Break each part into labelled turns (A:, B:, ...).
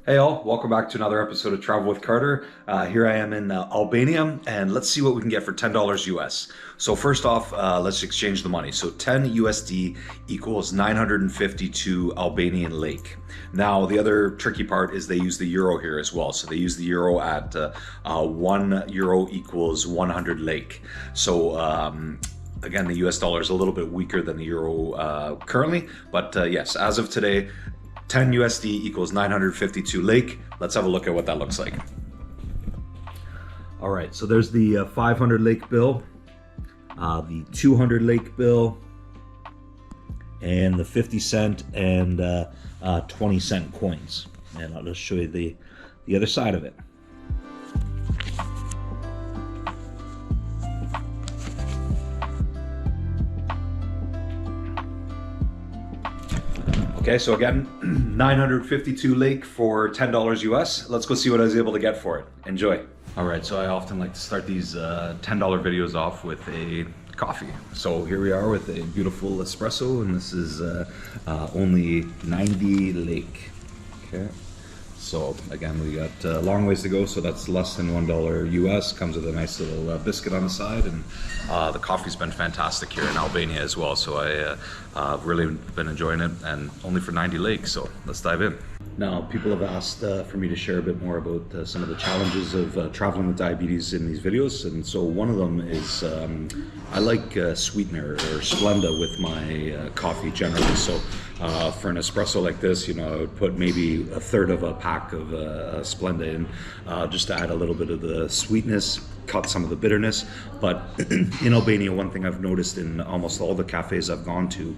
A: Hey all, welcome back to another episode of Travel with Carter. Here I am in Albania, and let's see what we can get for $10 US. So first off, let's exchange the money. So 10 USD equals 952 Albanian lek. Now the other tricky part is they use the euro here as well. So they use the euro at 1 euro equals 100 lek. So again, the US dollar is a little bit weaker than the euro currently, but yes, as of today, 10 USD equals 952 lek. Let's have a look at what that looks like. All right, so there's the 500 lek bill, the 200 lek bill, and the 50 cent and 20 cent coins. And I'll just show you the other side of it. Okay, so again, 952 lek for $10 US. Let's go see what I was able to get for it. Enjoy. All right, so I often like to start these $10 videos off with a coffee. So here we are with a beautiful espresso, and this is only 90 lek. Okay, so again, we got a long ways to go, so that's less than $1 US. Comes with a nice little biscuit on the side, and the coffee's been fantastic here in Albania as well, so I've really been enjoying it, and only for 90 lek, so let's dive in. Now, people have asked for me to share a bit more about some of the challenges of traveling with diabetes in these videos, and so one of them is I like sweetener or Splenda with my coffee generally. So for an espresso like this, you know, I would put maybe a third of a pack of Splenda in, just to add a little bit of the sweetness, cut some of the bitterness. But in Albania, one thing I've noticed in almost all the cafes I've gone to,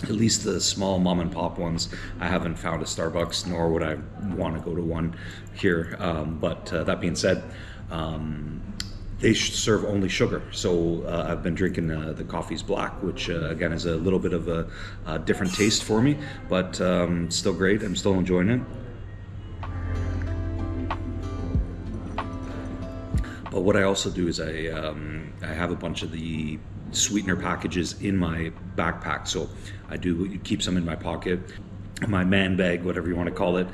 A: at least the small mom and pop ones, I haven't found a Starbucks, nor would I want to go to one here. But that being said, they serve only sugar. So I've been drinking the coffee's black, which again is a little bit of a different taste for me, but still great. I'm still enjoying it. But what I also do is I have a bunch of the sweetener packages in my backpack. So I do keep some in my pocket, my man bag, whatever you want to call it,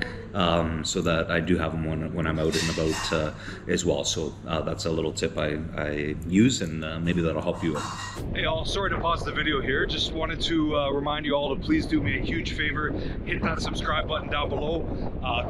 A: so that I do have them when I'm out and about as well. So that's a little tip I use, and maybe that'll help you out. Hey all, sorry to pause the video here. Just wanted to remind you all to please do me a huge favor. Hit that subscribe button down below.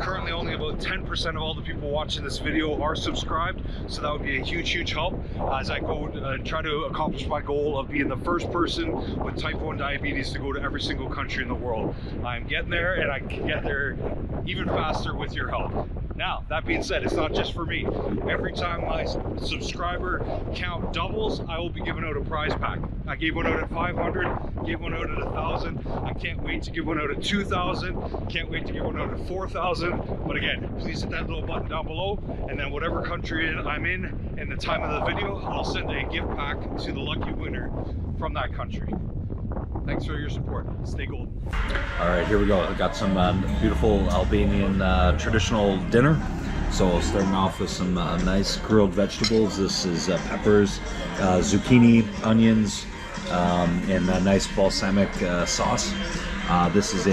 A: Currently only about 10% of all the people watching this video are subscribed, so that would be a huge help as I go try to accomplish my goal of being the first person with type 1 diabetes to go to every single country in the world. I'm getting there, and I can get there even faster with your help. Now, that being said, it's not just for me. Every time my subscriber count doubles, I will be giving out a prize pack. I gave one out at 500, gave one out at 1,000. I can't wait to give one out at 2,000. Can't wait to give one out at 4,000. But again, please hit that little button down below, and then whatever country I'm in the time of the video, I'll send a gift pack to the lucky winner from that country. Thanks for your support. Stay golden. All right, here we go. I got some beautiful Albanian traditional dinner. So starting off with some nice grilled vegetables. This is peppers, zucchini, onions, and a nice balsamic sauce. This is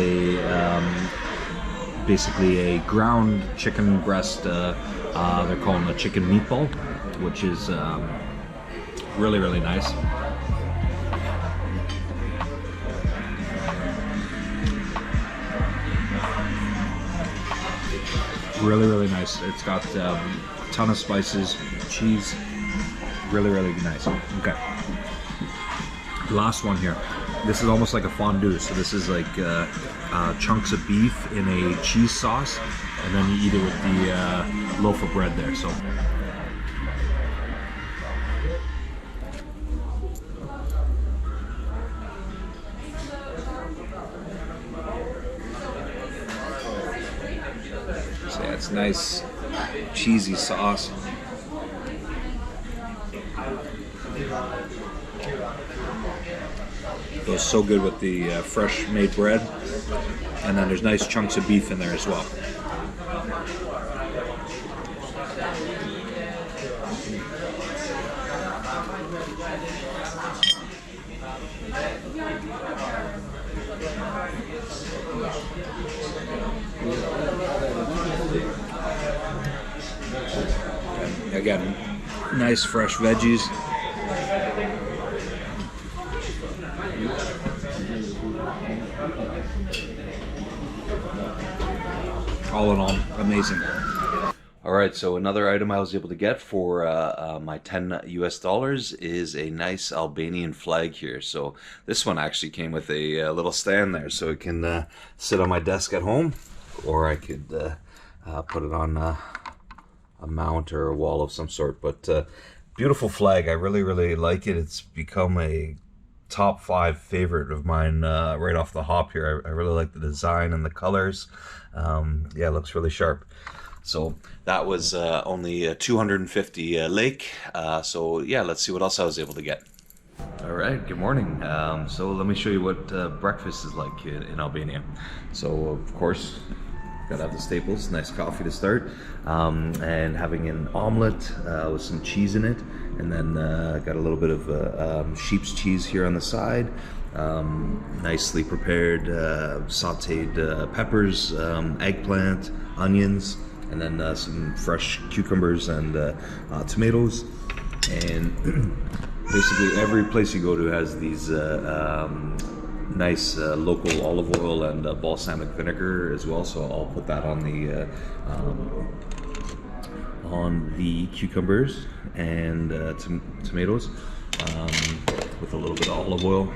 A: basically a ground chicken breast. They're calling a chicken meatball, which is really nice. Really nice. It's got a ton of spices, cheese. Really nice. Okay. Last one here. This is almost like a fondue. So this is like chunks of beef in a cheese sauce, and then you eat it with the loaf of bread there. So. So yeah, it's nice, cheesy sauce. Goes so good with the fresh made bread, and then there's nice chunks of beef in there as well. Again, nice fresh veggies. All in all, amazing. All right, so another item I was able to get for my $10 is a nice Albanian flag here. So this one actually came with a little stand there, so it can sit on my desk at home, or I could put it on a mount or a wall of some sort. But beautiful flag. I really like it. It's become a top 5 favorite of mine right off the hop here. I really like the design and the colors. Yeah, it looks really sharp. So that was only 250 lek. So yeah, let's see what else I was able to get. All right, good morning. So let me show you what breakfast is like in Albania. So of course, gotta have the staples. Nice coffee to start, and having an omelet with some cheese in it, and then got a little bit of sheep's cheese here on the side. Nicely prepared sautéed peppers, eggplant, onions, and then some fresh cucumbers and tomatoes. And basically every place you go to has these nice local olive oil and balsamic vinegar as well, so I'll put that on the cucumbers and tomatoes with a little bit of olive oil.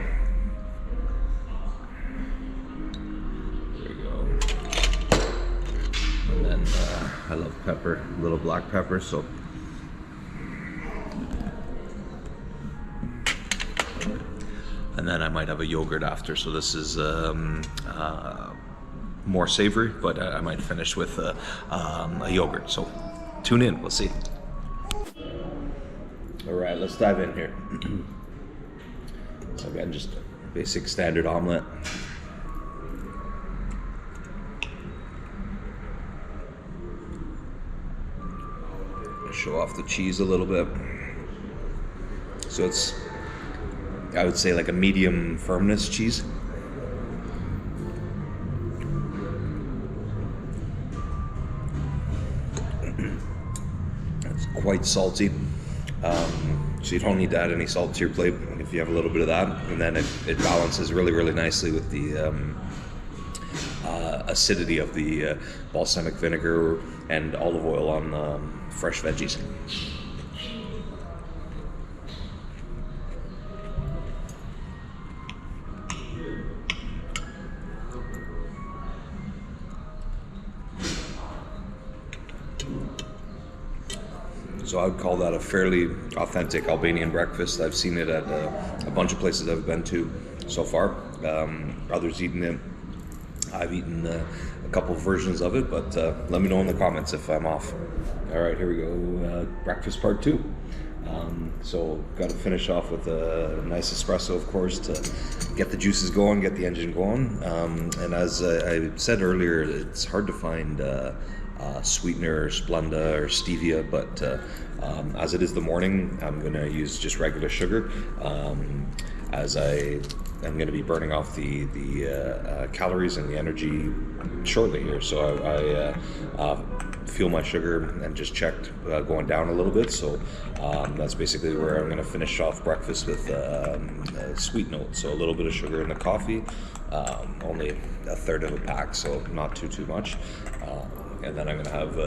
A: There we go. And then I love pepper, a little black pepper, so and then I might have a yogurt after. So this is more savory, but I might finish with a yogurt. So tune in, we'll see. All right, let's dive in here. So again, just a basic standard omelet. Show off the cheese a little bit. So it's, I would say, like a medium firmness cheese. It's quite salty, so you don't need to add any salt to your plate if you have a little bit of that, and then it balances really nicely with the acidity of the balsamic vinegar and olive oil on fresh veggies. So I would call that a fairly authentic Albanian breakfast. I've seen it at a bunch of places I've been to so far. Others eaten it. I've eaten a couple versions of it, but let me know in the comments if I'm off. All right, here we go. Breakfast part 2. So got to finish off with a nice espresso, of course, to get the juices going, get the engine going. And as I said earlier, it's hard to find sweetener or Splenda or stevia, but as it is the morning, I'm going to use just regular sugar, as I am going to be burning off the calories and the energy shortly here. So I feel my sugar and just checked going down a little bit, so that's basically where I'm going to finish off breakfast with a sweet note. So a little bit of sugar in the coffee, only a third of a pack, so not too much. And then I'm going to have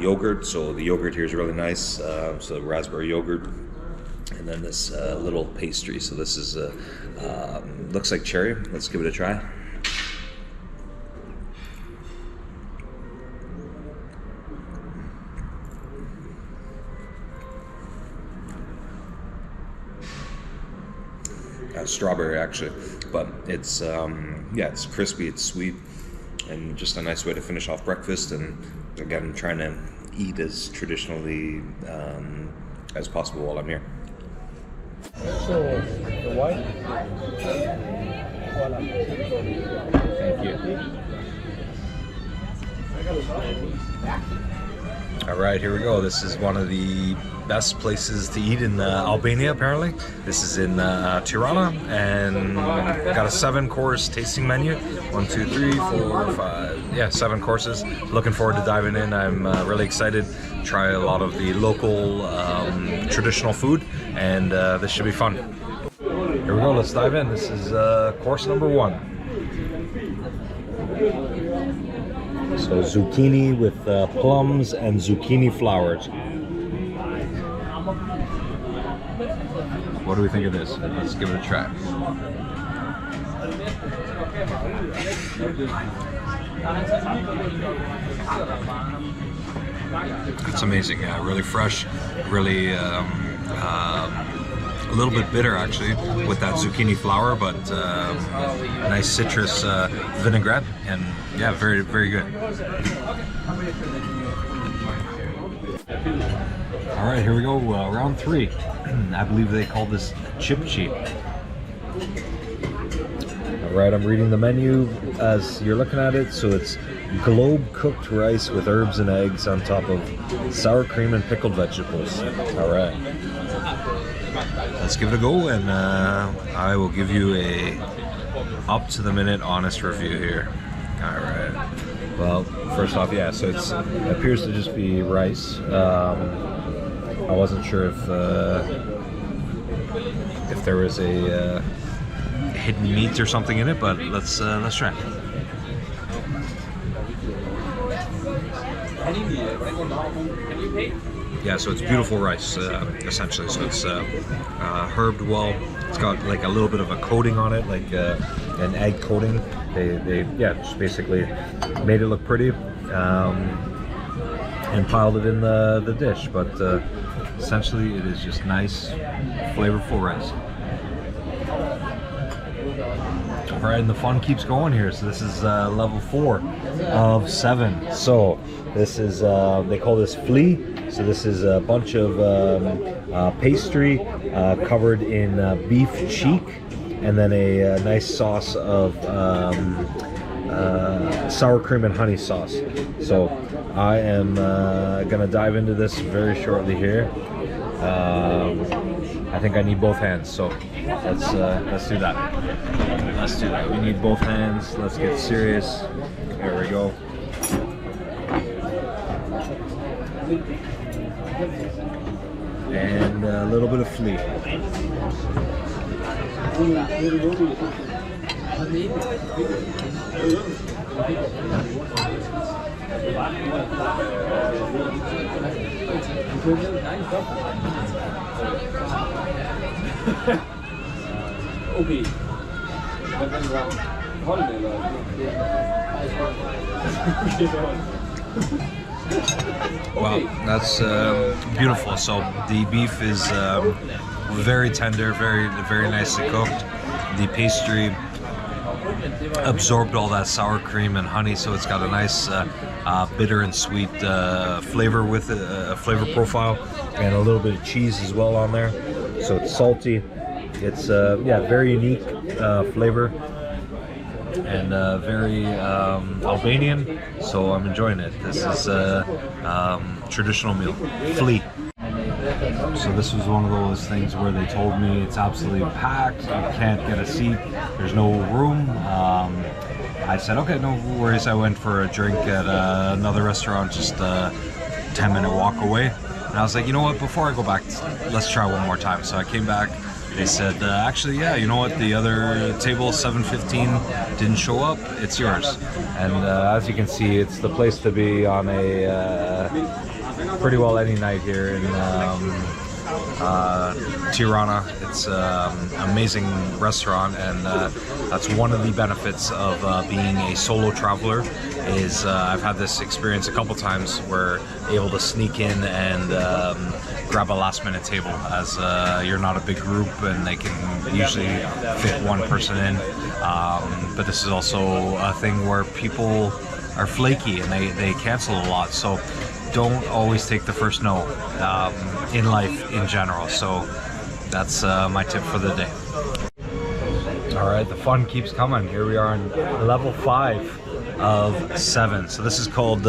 A: yogurt. So the yogurt here is really nice, so raspberry yogurt. And then this little pastry. So this is looks like cherry. Let's give it a try. Strawberry actually, but it's yeah, it's crispy, it's sweet, and just a nice way to finish off breakfast. And again, I'm trying to eat as traditionally as possible while I'm here.
B: So, the white? Voila. Thank you.
A: All right, here we go. This is one of the best places to eat in Albania, apparently. This is in Tirana, and got a 7-course tasting menu. 1, 2, 3, 4, 5, yeah, 7 courses. Looking forward to diving in. I'm really excited to try a lot of the local traditional food, and this should be fun. Here we go, let's dive in. This is course number 1. So zucchini with plums and zucchini flowers. What do we think of this? Let's give it a try. It's amazing, yeah, really fresh, really a little bit bitter actually with that zucchini flower, but nice citrus vinaigrette, and yeah, very, very good. All right, here we go, round 3. I believe they call this chipchi. All right, I'm reading the menu as you're looking at it. So it's globe cooked rice with herbs and eggs on top of sour cream and pickled vegetables. All right, let's give it a go, and I will give you a up to the minute honest review here. All right. Well, first off, yeah, so it appears to just be rice. I wasn't sure if there was a hidden meat or something in it, but let's try. Yeah, so it's beautiful rice, essentially. So it's herbed well. It's got like a little bit of a coating on it, like an egg coating. They just basically made it look pretty and piled it in the dish. But essentially, it is just nice, flavorful rice. All right, and the fun keeps going here. So this is level 4 of 7. So this is they call this flea. So this is a bunch of pastry covered in beef cheek, and then a nice sauce of sour cream and honey sauce. So I am gonna dive into this very shortly here. I think I need both hands, so let's do that. Let's do that. We need both hands. Let's get serious. Here we go. And a little bit of flea.
B: Okay.
A: Wow, that's beautiful. So the beef is very tender, very nicely cooked. The pastry absorbed all that sour cream and honey, so it's got a nice bitter and sweet flavor with a flavor profile, and a little bit of cheese as well on there. So it's salty. It's very unique flavor, and very Albanian, so I'm enjoying it. This is a traditional meal, flea. So this was one of those things where they told me it's absolutely packed, you can't get a seat, there's no room. I said, okay, no worries. I went for a drink at another restaurant just a 10-minute walk away, and I was like, you know what, before I go back, let's try one more time. So I came back. They said, actually, yeah, you know what, the other table, 7:15, didn't show up, it's yours. And as you can see, it's the place to be on a pretty well any night here in Tirana. It's an amazing restaurant, and that's one of the benefits of being a solo traveler, is I've had this experience a couple times where able to sneak in and grab a last minute table, as you're not a big group and they can usually fit one person in, but this is also a thing where people are flaky and they cancel a lot, so don't always take the first no in life in general. So that's my tip for the day. All right, the fun keeps coming. Here we are on level 5 of 7. So this is called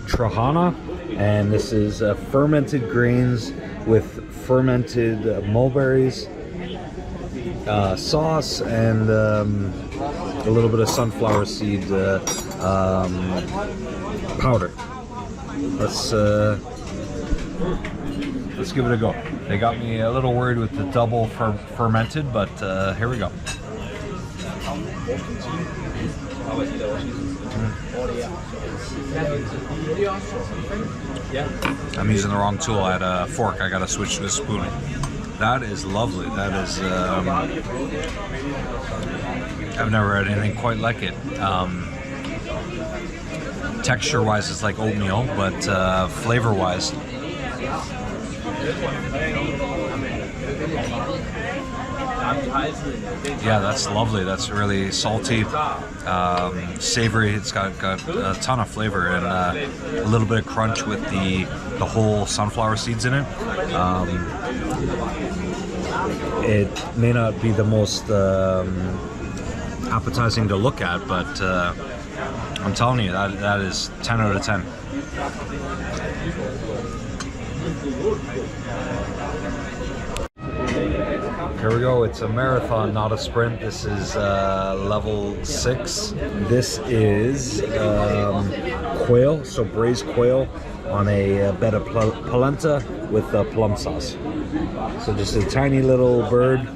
A: Tirana, and this is fermented grains with fermented mulberries, sauce, and a little bit of sunflower seed powder. Let's give it a go. They got me a little worried with the double fermented, but here we go. I'm using the wrong tool. I had a fork. I gotta switch to a spoon. That is lovely. That is. I've never had anything quite like it. Texture-wise, it's like oatmeal, but flavor-wise, yeah, that's lovely. That's really salty, savory. It's got a ton of flavor and a little bit of crunch with the whole sunflower seeds in it. It may not be the most appetizing to look at, but I'm telling you, that is 10 out of 10. Here we go. It's a marathon, not a sprint. This is level 6. This is quail, so braised quail on a bed of polenta with plum sauce. So just a tiny little bird.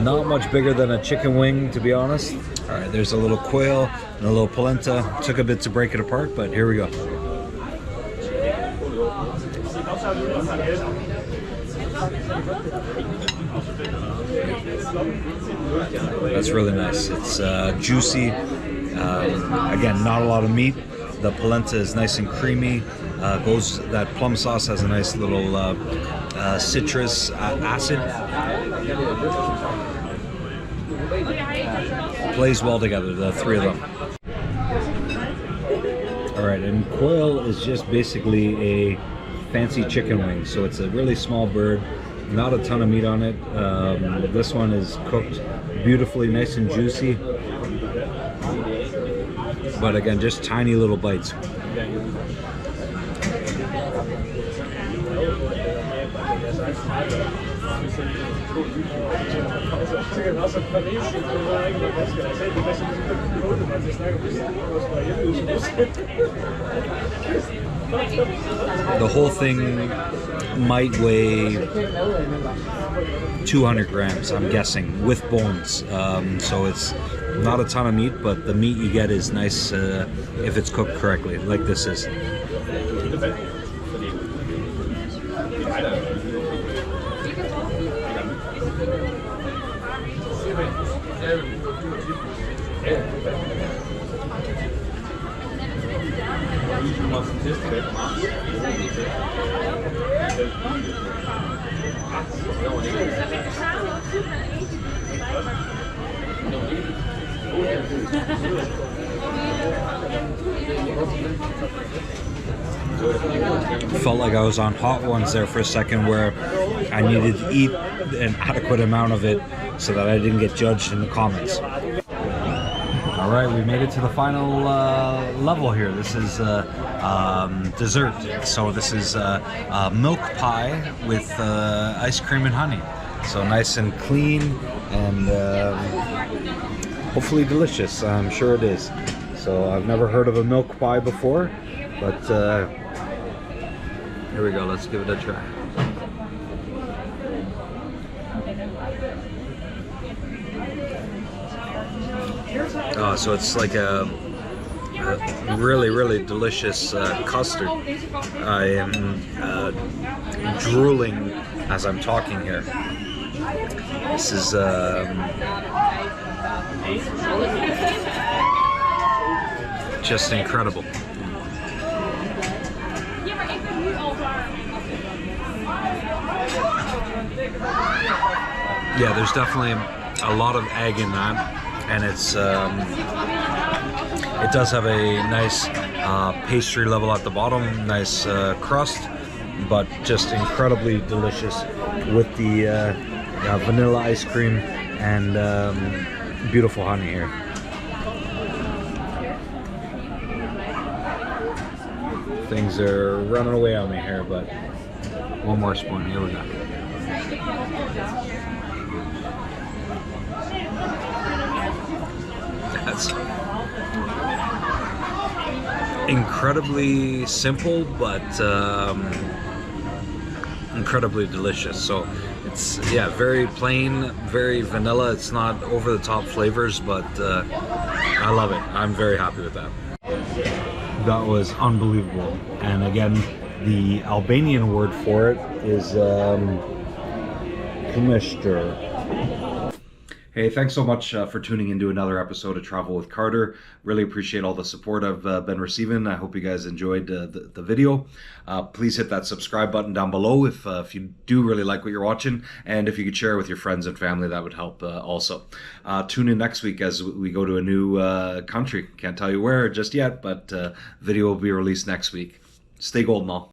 A: Not much bigger than a chicken wing, to be honest. All right, there's a little quail and a little polenta. Took a bit to break it apart, but here we go. That's really nice. It's juicy. Again, not a lot of meat. The polenta is nice and creamy. That plum sauce has a nice little citrus acid. Plays well together, the three of them. All right, and quail is just basically a fancy chicken wing. So it's a really small bird, not a ton of meat on it. This one is cooked beautifully, nice and juicy. But again, just tiny little bites. The whole thing might weigh 200 grams, I'm guessing, with bones. So it's not a ton of meat, but the meat you get is nice if it's cooked correctly, like this is. Felt like I was on Hot Ones there for a second, where I needed to eat an adequate amount of it so that I didn't get judged in the comments. All right, we made it to the final level here. This is dessert. So this is milk pie with ice cream and honey. So nice and clean and hopefully delicious. I'm sure it is. So I've never heard of a milk pie before, but here we go. Let's give it a try. So it's like a really, really delicious custard. I am drooling as I'm talking here. This is just incredible. Yeah, there's definitely a lot of egg in that. And it's it does have a nice pastry level at the bottom, nice crust, but just incredibly delicious with the vanilla ice cream and beautiful honey here.
C: Things are running away on me here, but one more spoon. Here we go. That's incredibly simple, but incredibly delicious. So it's, yeah, very plain, very vanilla. It's not over the top flavors, but I love it. I'm very happy with that. That was unbelievable. And again, the Albanian word for it is kumeshter. Hey, thanks so much for tuning into another episode of Travel with Carter. Really appreciate all the support I've been receiving. I hope you guys enjoyed the video. Please hit that subscribe button down below if you do really like what you're watching. And if you could share with your friends and family, that would help also. Tune in next week as we go to a new country. Can't tell you where just yet, but video will be released next week. Stay golden all.